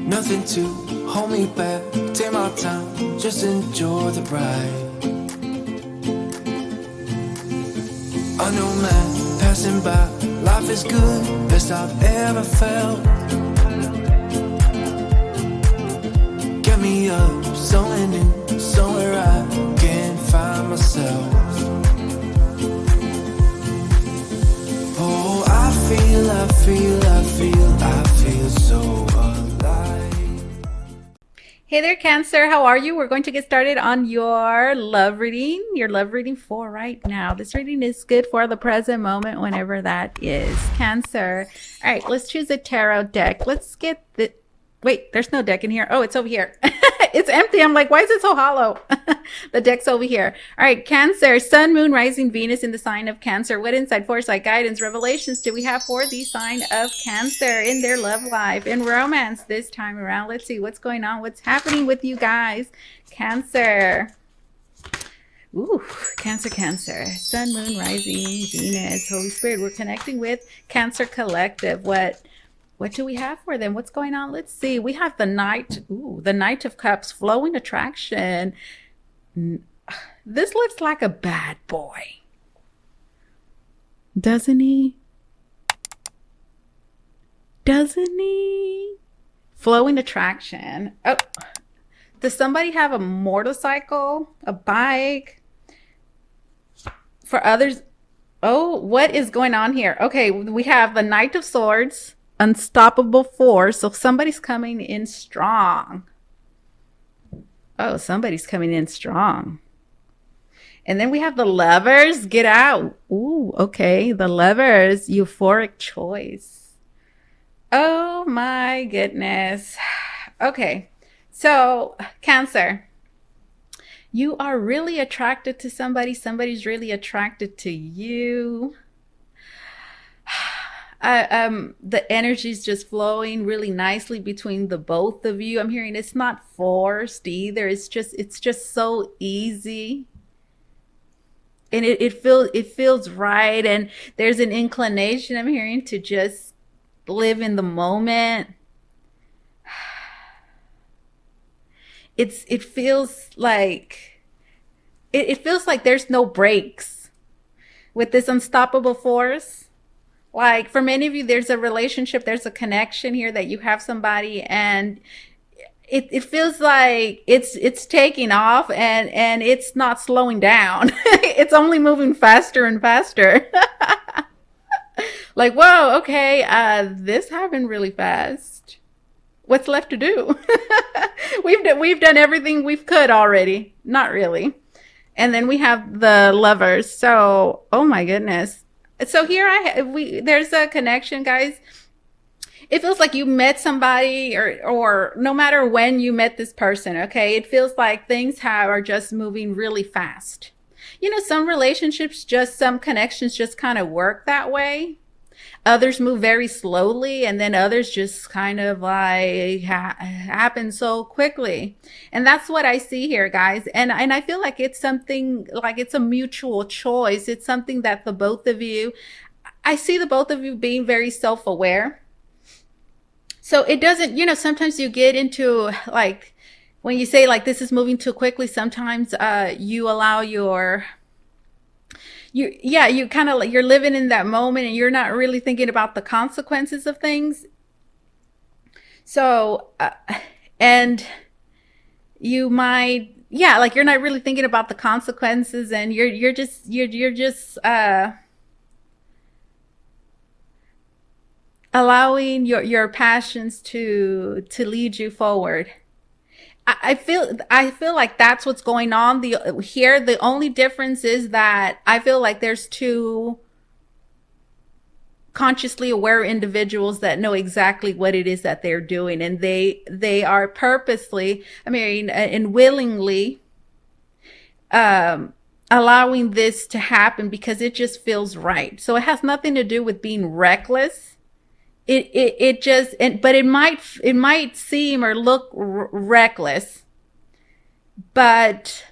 Nothing to hold me back. Take my time, just enjoy the ride. I know man passing by. Life is good, best I've ever felt. Get me up, somewhere new, somewhere I can find myself. Oh, I feel so alive. Hey there, Cancer. How are you? We're going to get started on your love reading for right now. This reading is good for the present moment, whenever that is. Cancer. All right, let's choose a tarot deck. Let's get the... Wait, there's no deck in here. Oh, it's over here. It's empty. I'm like, why is it so hollow? The deck's over here. All right, Cancer, Sun, Moon, Rising, Venus in the sign of Cancer. What insight, foresight, guidance, revelations do we have for the sign of Cancer in their love life, in romance this time around? Let's see what's going on, what's happening with you guys. Cancer. Ooh, Cancer, Cancer. Sun, Moon, Rising, Venus, Holy Spirit. We're connecting with Cancer Collective. What do we have for them? What's going on? Let's see. We have the Knight. Ooh, the Knight of Cups, flowing attraction. This looks like a bad boy. Doesn't he? Doesn't he? Flowing attraction. Oh, does somebody have a motorcycle, a bike? For others, oh, what is going on here? Okay, we have the Knight of Swords. Unstoppable force. So somebody's coming in strong. Oh, somebody's coming in strong. And then we have the Lovers. Get out. Ooh, okay. The Lovers. Euphoric choice. Oh my goodness. Okay. So, Cancer. You are really attracted to somebody. Somebody's really attracted to you. The energy is just flowing really nicely between the both of you. I'm hearing it's not forced either. It's just so easy. And it feels right. And there's an inclination I'm hearing to just live in the moment. It feels like there's no breaks with this unstoppable force. Like for many of you, there's a relationship, there's a connection here that you have somebody, and it feels like it's taking off and it's not slowing down. It's only moving faster and faster. Like, whoa, okay, this happened really fast. What's left to do? We've done everything we could already. Not really. And then we have the Lovers. So, oh my goodness. So here there's a connection, guys. It feels like you met somebody or no matter when you met this person, okay? It feels like things are just moving really fast. You know, some relationships, some connections just kind of work that way. Others move very slowly, and then others just kind of like happen so quickly. And that's what I see here, guys. And I feel like it's something like it's a mutual choice. It's something that the both of you, I see the both of you being very self-aware. So it doesn't, you know, sometimes you get into like, when you say like this is moving too quickly, sometimes you allow you kind of like you're living in that moment and you're not really thinking about the consequences of things. So and you might, yeah, like you're not really thinking about the consequences, and you're just allowing your passions to lead you forward. I feel like that's what's going on here. The only difference is that I feel like there's two consciously aware individuals that know exactly what it is that they're doing, and they are purposely, I mean, and willingly allowing this to happen because it just feels right. So it has nothing to do with being reckless. It just, but it might seem or look reckless, but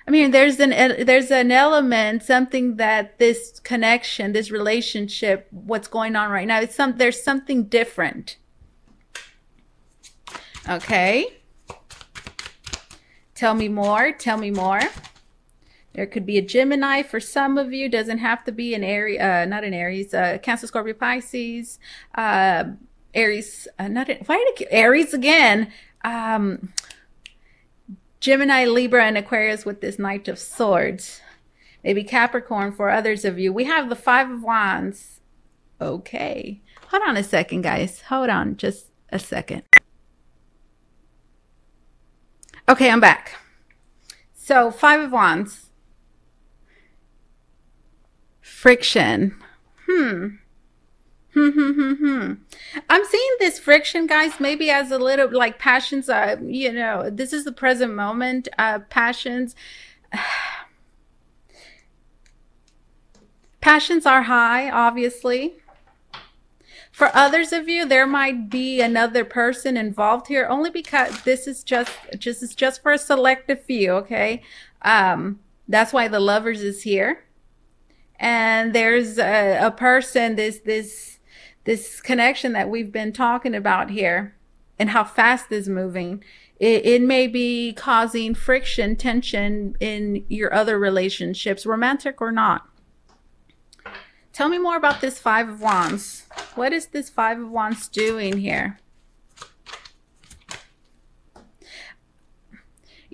I mean, there's an element, something that this connection, this relationship, what's going on right now, there's something different. Okay. Tell me more. Tell me more. There could be a Gemini for some of you. Doesn't have to be an Aries, not an Aries, Cancer, Scorpio, Pisces, Aries, why did Aries again? Gemini, Libra, and Aquarius with this Knight of Swords. Maybe Capricorn for others of you. We have the Five of Wands. Okay. Hold on a second, guys. Hold on just a second. Okay, I'm back. So, Five of Wands. Friction. I'm seeing this friction, guys, maybe as a little like passions. This is the present moment. Passions. Passions are high, obviously. For others of you, there might be another person involved here, only because this is just for a selective few. Okay, that's why the Lovers is here. And there's a person, this connection that we've been talking about here, and how fast is moving. It may be causing friction, tension in your other relationships, romantic or not. Tell me more about this Five of Wands. What is this Five of Wands doing here?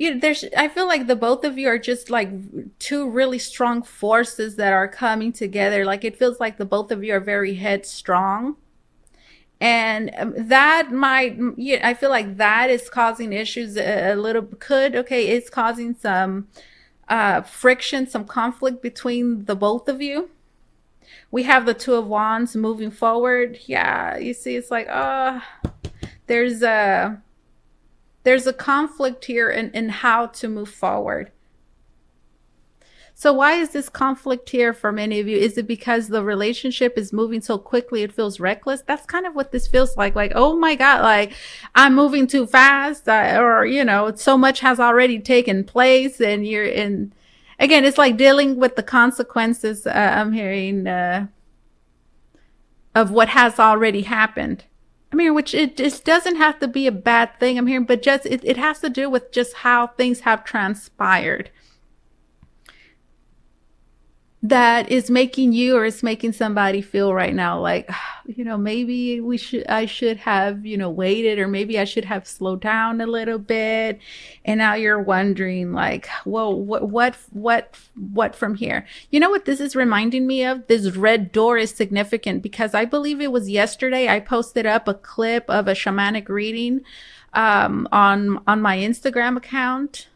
I feel like the both of you are just like two really strong forces that are coming together. Like it feels like the both of you are very headstrong. And that might, I feel like that is causing issues a little, it's causing some friction, some conflict between the both of you. We have the Two of Wands moving forward. Yeah, you see, it's like, there's a conflict here in how to move forward. So why is this conflict here for many of you? Is it because the relationship is moving so quickly it feels reckless? That's kind of what this feels like. Like, oh my God, like I'm moving too fast, or so much has already taken place, and you're in. Again, it's like dealing with the consequences. I'm hearing of what has already happened. I mean, which it just doesn't have to be a bad thing, I'm hearing, but just it has to do with just how things have transpired. That is making you, or is making somebody feel right now like, maybe I should have, waited, or maybe I should have slowed down a little bit. And now you're wondering like, well, what from here? You know what this is reminding me of? This red door is significant because I believe it was yesterday I posted up a clip of a shamanic reading on my Instagram account.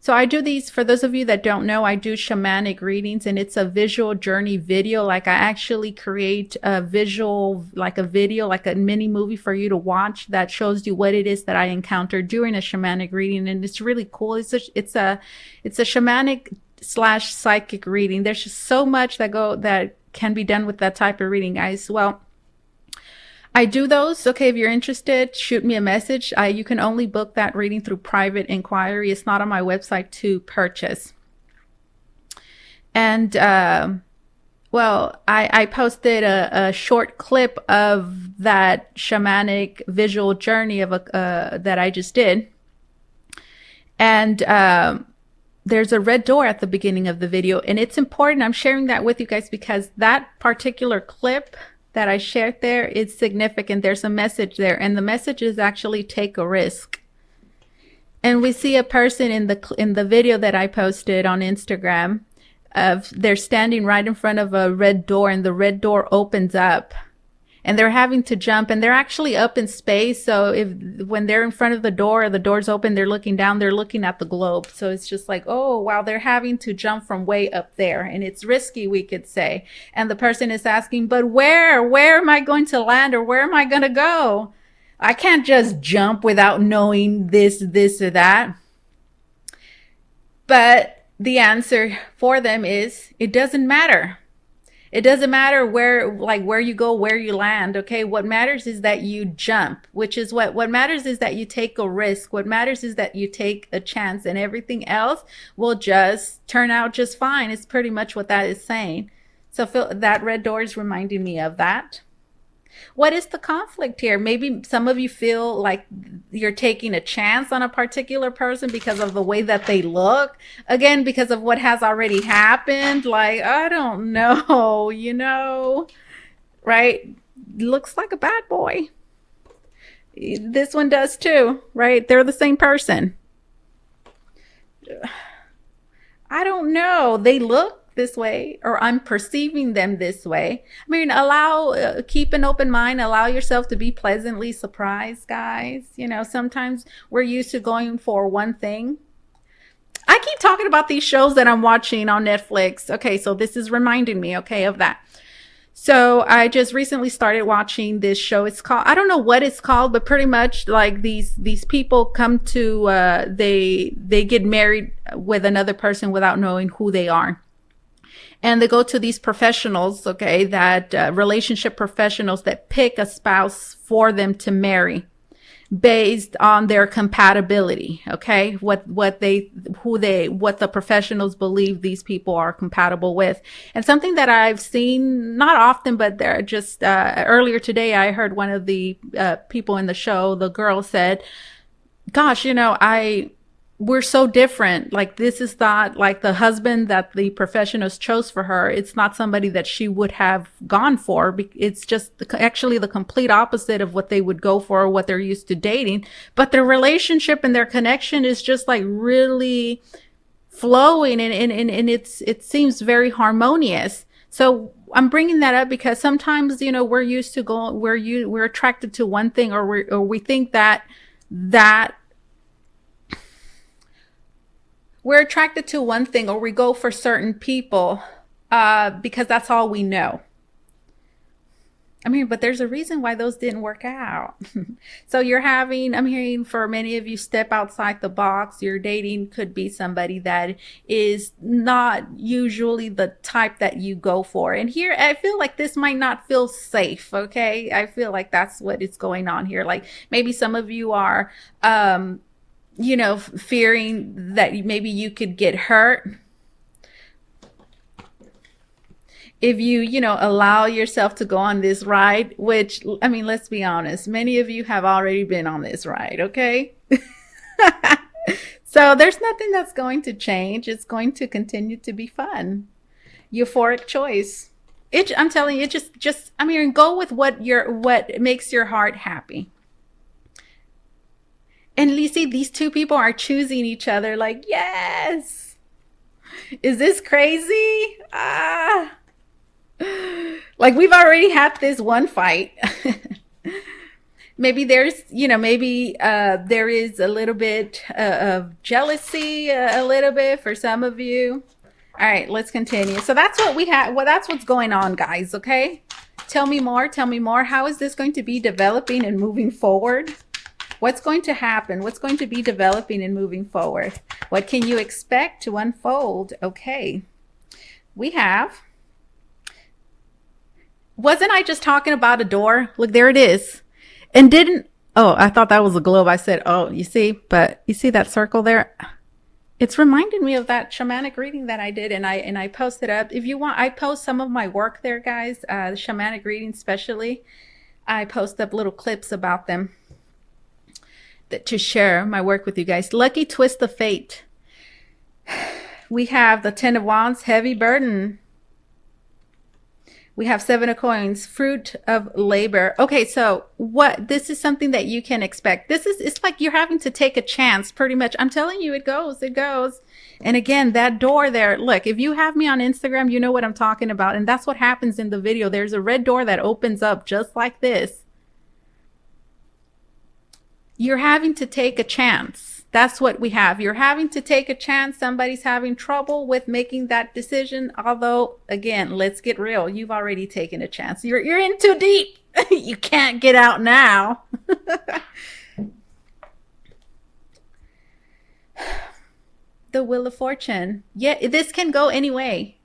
So I do these, for those of you that don't know, I do shamanic readings, and it's a visual journey video. Like I actually create a visual, like a video, like a mini movie for you to watch that shows you what it is that I encountered during a shamanic reading. And it's really cool. It's a shamanic / psychic reading. There's just so much that can be done with that type of reading, guys. Well, I do those. Okay, if you're interested, shoot me a message. You can only book that reading through private inquiry. It's not on my website to purchase. And, I posted a short clip of that shamanic visual journey of that I just did. And there's a red door at the beginning of the video. And it's important. I'm sharing that with you guys because that particular clip that I shared there, it's significant. There's a message there, and the message is actually take a risk. And we see a person in the video that I posted on Instagram they're standing right in front of a red door, and the red door opens up, and they're having to jump, and they're actually up in space. So when they're in front of the door's open, they're looking down, they're looking at the globe. So it's just like, oh, wow, they're having to jump from way up there, and it's risky, we could say. And the person is asking, but where am I going to land, or where am I going to go? I can't just jump without knowing this or that. But the answer for them is, it doesn't matter. It doesn't matter where you go, where you land. Okay. What matters is that you jump, which is what matters is that you take a risk. What matters is that you take a chance, and everything else will just turn out just fine. It's pretty much what that is saying. So that red door is reminding me of that. What is the conflict here? Maybe some of you feel like you're taking a chance on a particular person because of the way that they look. Again, because of what has already happened. Like, I don't know, right? Looks like a bad boy. This one does too, right? They're the same person. I don't know. They look this way, or I'm perceiving them this way. I mean, keep an open mind, allow yourself to be pleasantly surprised, guys. Sometimes we're used to going for one thing. I keep talking about these shows that I'm watching on Netflix. Okay, so this is reminding me, okay, of that. So I just recently started watching this show. It's called, I don't know what it's called, but pretty much like these people come to, they get married with another person without knowing who they are. And they go to these professionals, okay, that relationship professionals that pick a spouse for them to marry based on their compatibility, okay, what the professionals believe these people are compatible with. And something that I've seen, not often, but they're just earlier today, I heard one of the people in the show, the girl said, gosh, we're so different. Like, this is not like the husband that the professionals chose for her. It's not somebody that she would have gone for. It's just actually the complete opposite of what they would go for, or what they're used to dating. But their relationship and their connection is just like really flowing, and it seems very harmonious. So I'm bringing that up because sometimes, we're used to we're attracted to one thing, or we think that we're attracted to one thing, or we go for certain people because that's all we know. I mean, but there's a reason why those didn't work out. So I'm hearing for many of you, step outside the box. Your dating could be somebody that is not usually the type that you go for. And here, I feel like this might not feel safe, okay? I feel like that's what is going on here. Like, maybe some of you are fearing that maybe you could get hurt if you allow yourself to go on this ride, which, I mean, let's be honest, many of you have already been on this ride, okay? So there's nothing that's going to change. It's going to continue to be fun. Euphoric choice. I'm telling you, go with what makes your heart happy. And you see, these two people are choosing each other. Like, yes. Is this crazy? Like, we've already had this one fight. Maybe there is a little bit of jealousy, a little bit for some of you. All right, let's continue. So that's what we have. Well, that's what's going on, guys. Okay. Tell me more. How is this going to be developing and moving forward? What's going to happen? What's going to be developing and moving forward? What can you expect to unfold? Okay. Wasn't I just talking about a door? Look, there it is. And I thought that was a globe. I said, oh, you see that circle there? It's reminding me of that shamanic reading that I did, and I posted up. If you want, I post some of my work there, guys. The shamanic reading especially. I post up little clips about them to share my work with you guys. Lucky twist of fate. We have the 10 of Wands, heavy burden. We have 7 of Coins, fruit of labor. Okay, so this is something that you can expect. It's like you're having to take a chance, pretty much. I'm telling you, it goes. And again, that door there, look, if you have me on Instagram, you know what I'm talking about. And that's what happens in the video. There's a red door that opens up just like this. You're having to take a chance. That's what we have. You're having to take a chance. Somebody's having trouble with making that decision. Although, again, let's get real. You've already taken a chance. You're in too deep. You can't get out now. The Wheel of Fortune. Yeah, this can go any way.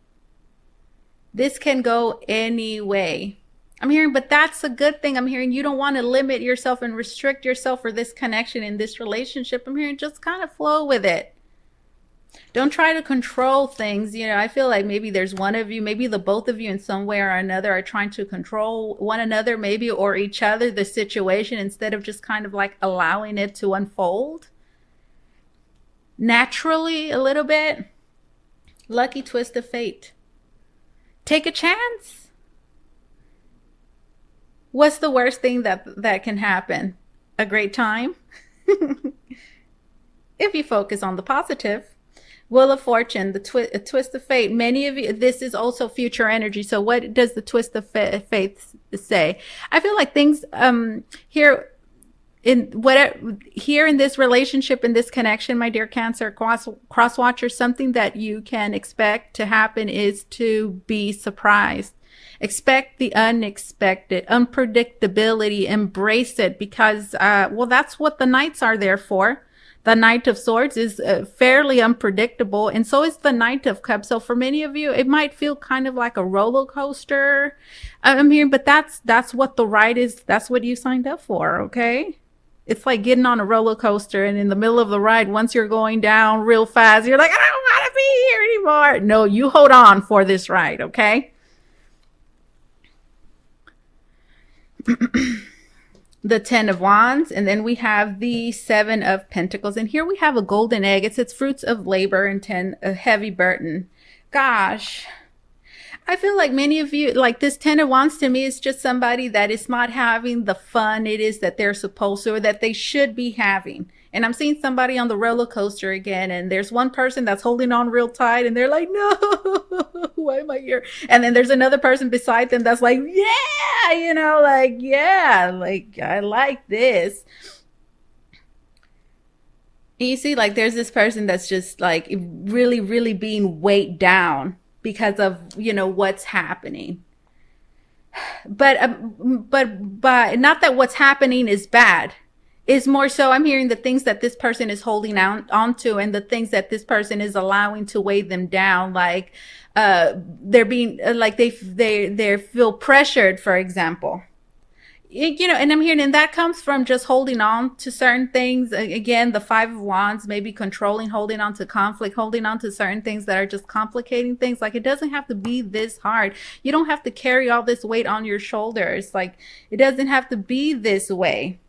I'm hearing, but that's a good thing. I'm hearing you don't want to limit yourself and restrict yourself for this connection in this relationship. I'm hearing just kind of flow with it. Don't try to control things. I feel like maybe there's one of you, maybe the both of you in some way or another are trying to control one another, maybe, or each other, the situation, instead of just kind of like allowing it to unfold naturally a little bit. Lucky twist of fate. Take a chance. What's the worst thing that can happen? A great time? If you focus on the positive. Wheel of Fortune, the twist of fate. Many of you, this is also future energy. So what does the twist of fate say? I feel like things here in this relationship, in this connection, my dear Cancer cross watcher, something that you can expect to happen is to be surprised. Expect the unexpected, unpredictability, embrace it, because that's what the Knights are there for. The Knight of Swords is fairly unpredictable, and so is the Knight of Cups. So for many of you, it might feel kind of like a roller coaster. I'm here, but that's what the ride is. That's what you signed up for, okay? It's like getting on a roller coaster, and in the middle of the ride, once you're going down real fast, you're like, I don't want to be here anymore. No, you hold on for this ride, okay? The 10 of Wands, and then we have the 7 of Pentacles, and here we have a golden egg. It's fruits of labor and a heavy burden. Gosh, I feel like many of you, like this 10 of Wands to me is just somebody that is not having the fun it is that they're supposed to, or that they should be having. And I'm seeing somebody on the roller coaster again, and there's one person that's holding on real tight, and they're like, no, why am I here? And then there's another person beside them that's like, yeah, like I like this. And you see, like, there's this person that's just like really, really being weighed down because of, what's happening. But not that what's happening is bad. Is more so I'm hearing the things that this person is holding onto, and the things that this person is allowing to weigh them down, like they're being like they feel pressured, for example. And I'm hearing, and that comes from just holding on to certain things. Again, the 5 of Wands, maybe controlling, holding on to conflict, holding on to certain things that are just complicating things. Like, it doesn't have to be this hard. You don't have to carry all this weight on your shoulders. Like, it doesn't have to be this way.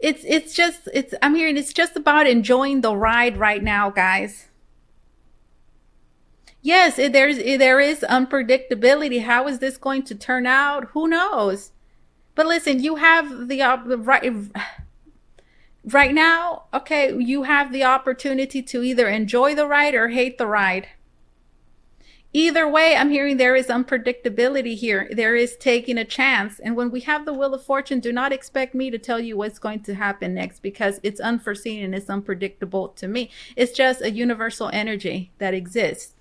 I'm hearing it's just about enjoying the ride right now, guys. Yes, there is unpredictability. How is this going to turn out? Who knows? But listen, you have the right now, okay, you have the opportunity to either enjoy the ride or hate the ride. Either way, I'm hearing there is unpredictability here. There is taking a chance. And when we have the Wheel of Fortune, do not expect me to tell you what's going to happen next, because it's unforeseen and it's unpredictable to me. It's just a universal energy that exists.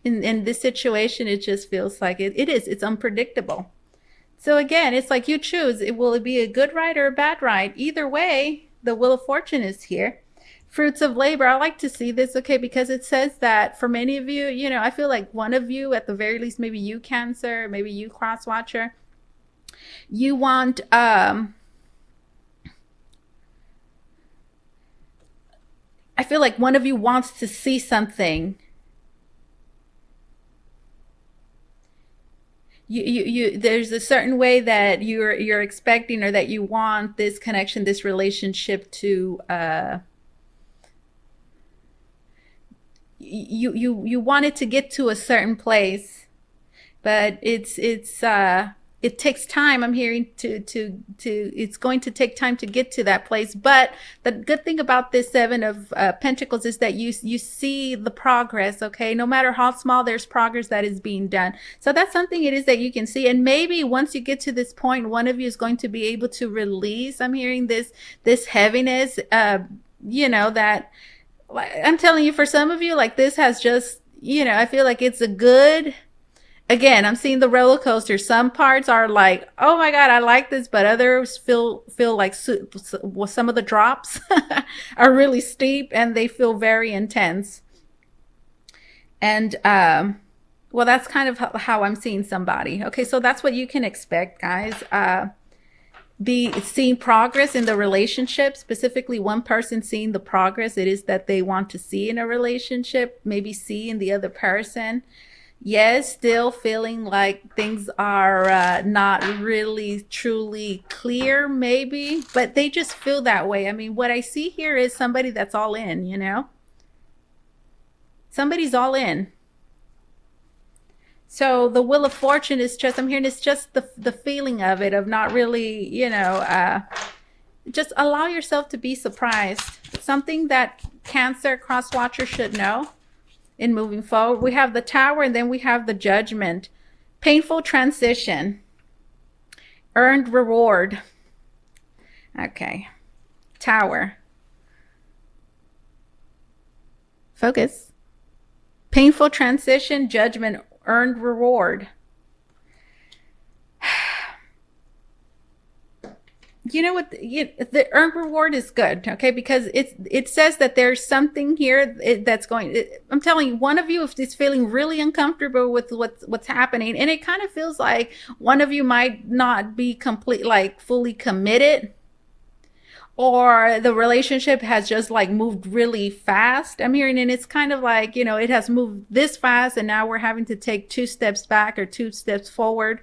In this situation, it just feels like it's unpredictable. So again, it's like you choose. Will it be a good ride or a bad ride? Either way, the Wheel of Fortune is here. Fruits of labor. I like to see this, okay, because it says that for many of you, I feel like one of you, at the very least, maybe you Cancer, maybe you cross watcher, you want I feel like one of you wants to see something. There's a certain way that you're expecting, or that you want this connection, this relationship to you want it to get to a certain place, but it takes time. I'm hearing it's going to take time to get to that place. But the good thing about this 7 of Pentacles is that you see the progress, okay? No matter how small, there's progress that is being done. So that's something it is that you can see. And maybe once you get to this point, one of you is going to be able to release. I'm hearing this heaviness, that, I'm telling you, for some of you, like, this has just, I feel like it's a good, again, I'm seeing the roller coaster. Some parts are like, oh my God, I like this, but others feel like some of the drops are really steep and they feel very intense. And, well, that's kind of how I'm seeing somebody. Okay, so that's what you can expect, guys. be seeing progress in the relationship, specifically one person seeing the progress it is that they want to see in a relationship, maybe see in the other person. Yes, still feeling like things are not really truly clear, maybe, but they just feel that way. I mean, what I see here is somebody that's all in, you know? Somebody's all in. So the Wheel of Fortune is just, I'm hearing it's just the feeling of it, of not really, just allow yourself to be surprised. Something that Cancer cross watcher should know in moving forward. We have the Tower, and then we have the Judgment. Painful transition. Earned reward. Okay. Tower. Focus. Painful transition, Judgment, earned reward. You know what? The earned reward is good, okay? Because it says that there's something here that's going. I'm telling you, one of you is feeling really uncomfortable with what's happening, and it kind of feels like one of you might not be fully committed, or the relationship has just like moved really fast. I'm hearing, and it's kind of like, it has moved this fast, and now we're having to take 2 steps back or 2 steps forward.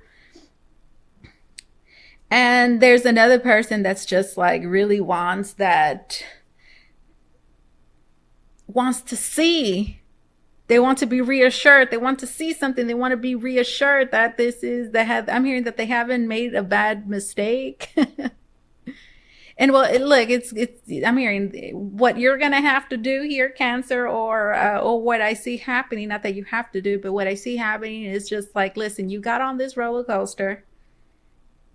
And there's another person that's just like really wants to see. They want to be reassured. They want to see something. They want to be reassured that I'm hearing that they haven't made a bad mistake. And well, look, I'm hearing what you're going to have to do here, Cancer, or what I see happening, not that you have to do, but what I see happening is just like, listen, you got on this roller coaster.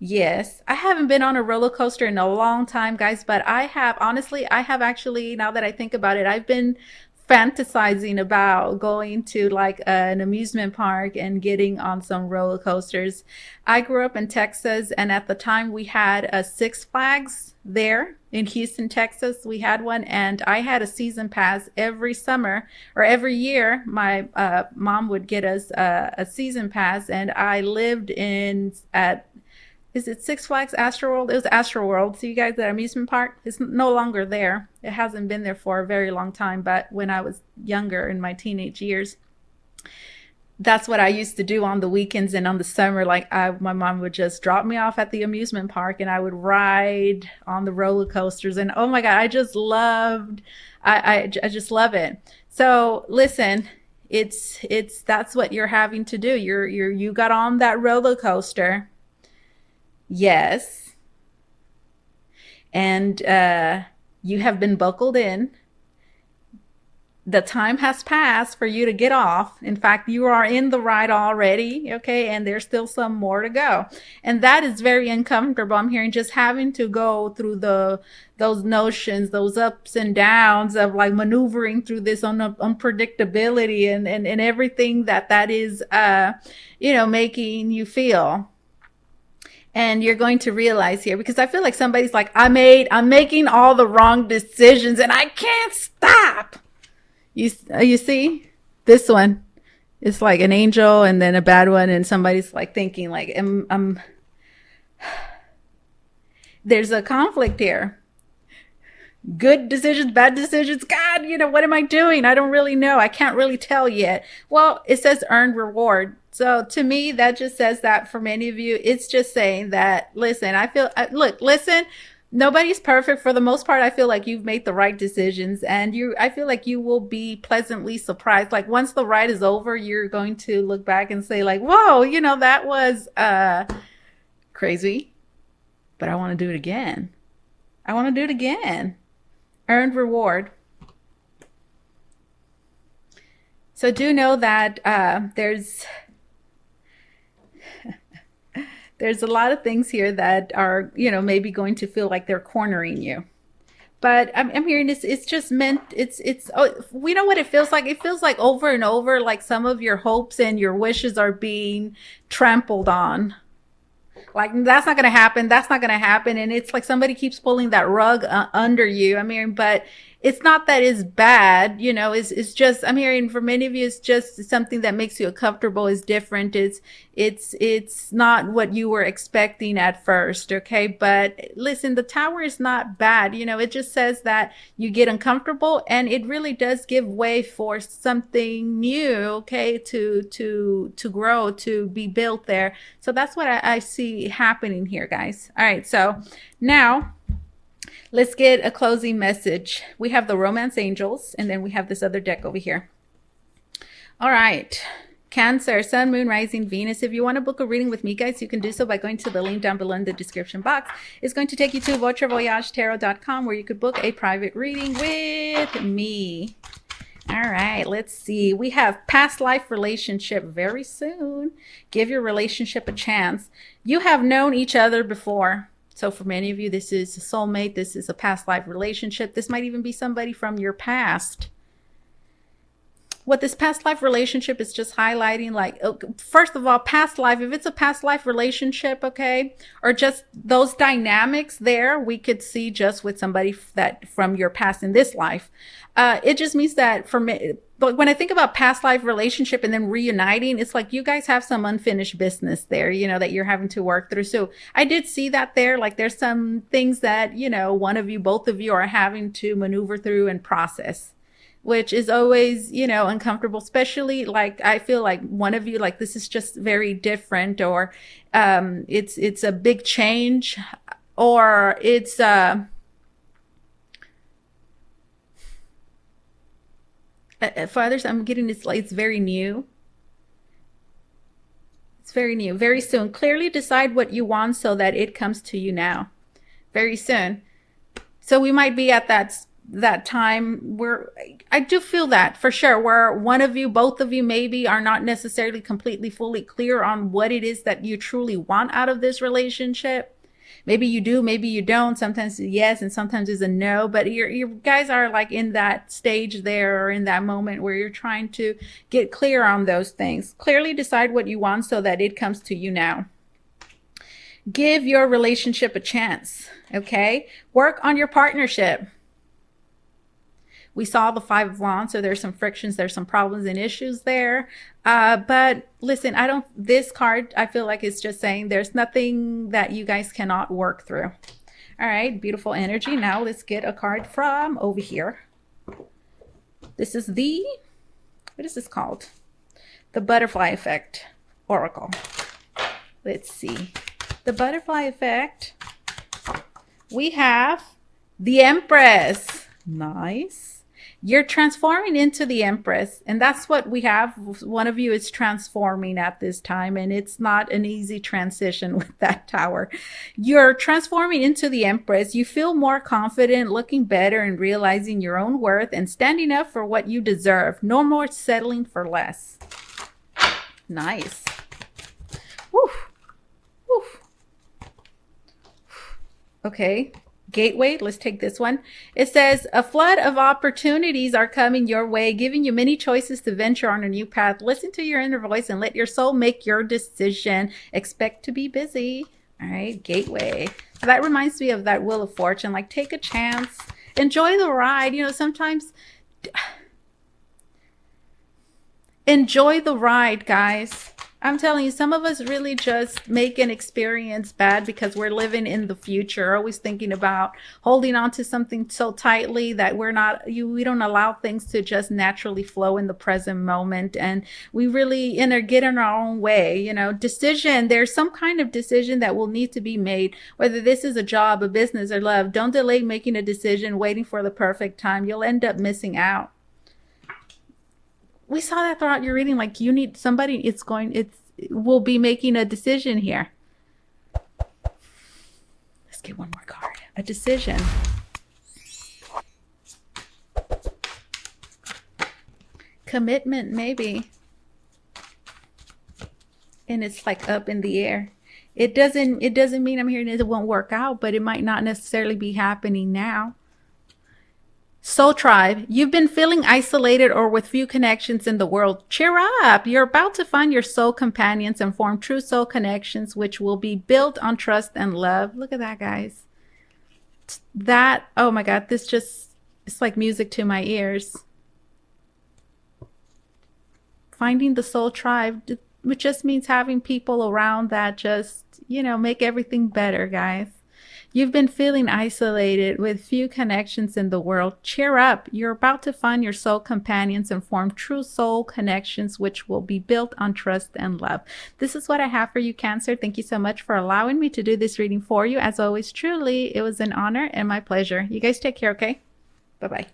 Yes, I haven't been on a roller coaster in a long time, guys, but I have actually, now that I think about it, I've been fantasizing about going to like an amusement park and getting on some roller coasters. I grew up in Texas, and at the time we had a Six Flags there in Houston, Texas. We had one, and I had a season pass every summer or every year. My mom would get us a season pass, and I lived is it Six Flags Astroworld? It was Astroworld. So you guys, that amusement park is no longer there. It hasn't been there for a very long time. But when I was younger, in my teenage years, that's what I used to do on the weekends and on the summer. Like my mom would just drop me off at the amusement park, and I would ride on the roller coasters. And oh my God, I just loved. I just love it. So listen, that's what you're having to do. You got on that roller coaster. Yes. And you have been buckled in. The time has passed for you to get off. In fact, you are in the ride already, okay? And there's still some more to go. And that is very uncomfortable. I'm hearing just having to go through those notions, those ups and downs of like maneuvering through this unpredictability and everything that is, making you feel. And you're going to realize here, because I feel like somebody's like, I'm making all the wrong decisions and I can't stop. You see this one, it's like an angel and then a bad one. And somebody's like thinking like, there's a conflict here. Good decisions, bad decisions. God, what am I doing? I don't really know. I can't really tell yet. Well, it says earned reward. So to me, that just says that for many of you, it's just saying that, listen, listen, nobody's perfect. For the most part, I feel like you've made the right decisions, and I feel like you will be pleasantly surprised. Like once the ride is over, you're going to look back and say like, whoa, that was crazy, but I want to do it again. Earned reward. So do know that there's a lot of things here that are, maybe going to feel like they're cornering you. But I'm hearing this, it's just meant, we know what it feels like. It feels like over and over, like some of your hopes and your wishes are being trampled on. Like, that's not going to happen. That's not going to happen. And it's like somebody keeps pulling that rug under you. I mean, but it's not that it's bad, you know, it's just, I'm hearing for many of you, it's just something that makes you uncomfortable, is different. It's not what you were expecting at first. Okay. But listen, the tower is not bad. You know, it just says that you get uncomfortable and it really does give way for something new. Okay. To grow, to be built there. So that's what I see happening here, guys. All right. So now, let's get a closing message. We have the Romance Angels, and then we have this other deck over here. All right. Cancer, Sun, Moon, Rising, Venus. If you want to book a reading with me, guys, you can do so by going to the link down below in the description box. It's going to take you to VotreVoyageTarot.com, where you could book a private reading with me. All right, let's see. We have past life relationship very soon. Give your relationship a chance. You have known each other before. So for many of you, this is a soulmate. This is a past life relationship. This might even be somebody from your past. What this past life relationship is just highlighting, like, first of all, past life, if it's a past life relationship, okay, or just those dynamics there, we could see just with somebody that from your past in this life. It just means that for me, but when I think about past life relationship and then reuniting, it's like you guys have some unfinished business there, you know, that you're having to work through. So I did see that there, like there's some things that, you know, one of you, both of you are having to maneuver through and process, which is always, you know, uncomfortable, especially like I feel like one of you, like this is just very different, or it's a big change, or it's for others, I'm getting this, like, it's very new. It's very new, very soon. Clearly decide what you want so that it comes to you now, very soon. So we might be at that time where I do feel that for sure, where one of you, both of you maybe are not necessarily completely fully clear on what it is that you truly want out of this relationship. Maybe you do, maybe you don't. Sometimes yes, and sometimes it's a no. But you guys are like in that stage there, or in that moment where you're trying to get clear on those things. Clearly decide what you want so that it comes to you now. Give your relationship a chance, okay? Work on your partnership. We saw the Five of Wands, so there's some frictions, there's some problems and issues there. But listen, this card, I feel like it's just saying there's nothing that you guys cannot work through. All right, beautiful energy. Now let's get a card from over here. This is what is this called? The Butterfly Effect Oracle. Let's see. The Butterfly Effect. We have the Empress. Nice. You're transforming into the Empress, and that's what we have. One of you is transforming at this time, and it's not an easy transition with that tower. You're transforming into the Empress. You feel more confident, looking better, and realizing your own worth and standing up for what you deserve. No more settling for less. Nice. Woo. Woo. Okay. Gateway, let's take this one. It says, a flood of opportunities are coming your way, giving you many choices to venture on a new path. Listen to your inner voice and let your soul make your decision. Expect to be busy. All right, Gateway. That reminds me of that Wheel of Fortune. Like, take a chance. Enjoy the ride. You know, sometimes enjoy the ride, guys. I'm telling you, some of us really just make an experience bad because we're living in the future, always thinking about holding on to something so tightly that we don't allow things to just naturally flow in the present moment. And we really get in our own way, you know. Decision, there's some kind of decision that will need to be made, whether this is a job, a business, or love. Don't delay making a decision, waiting for the perfect time. You'll end up missing out. We saw that throughout your reading, like you need somebody, will be making a decision here. Let's get one more card. A decision. Commitment, maybe. And it's like up in the air. It doesn't mean I'm hearing it won't work out, but it might not necessarily be happening now. Soul Tribe, you've been feeling isolated or with few connections in the world. Cheer up. You're about to find your soul companions and form true soul connections, which will be built on trust and love. Look at that, guys. Oh my God, this just It's like music to my ears. Finding the soul tribe, which just means having people around that just, make everything better, guys. You've been feeling isolated with few connections in the world. Cheer up. You're about to find your soul companions and form true soul connections, which will be built on trust and love. This is what I have for you, Cancer. Thank you so much for allowing me to do this reading for you. As always, truly, it was an honor and my pleasure. You guys take care, okay? Bye-bye.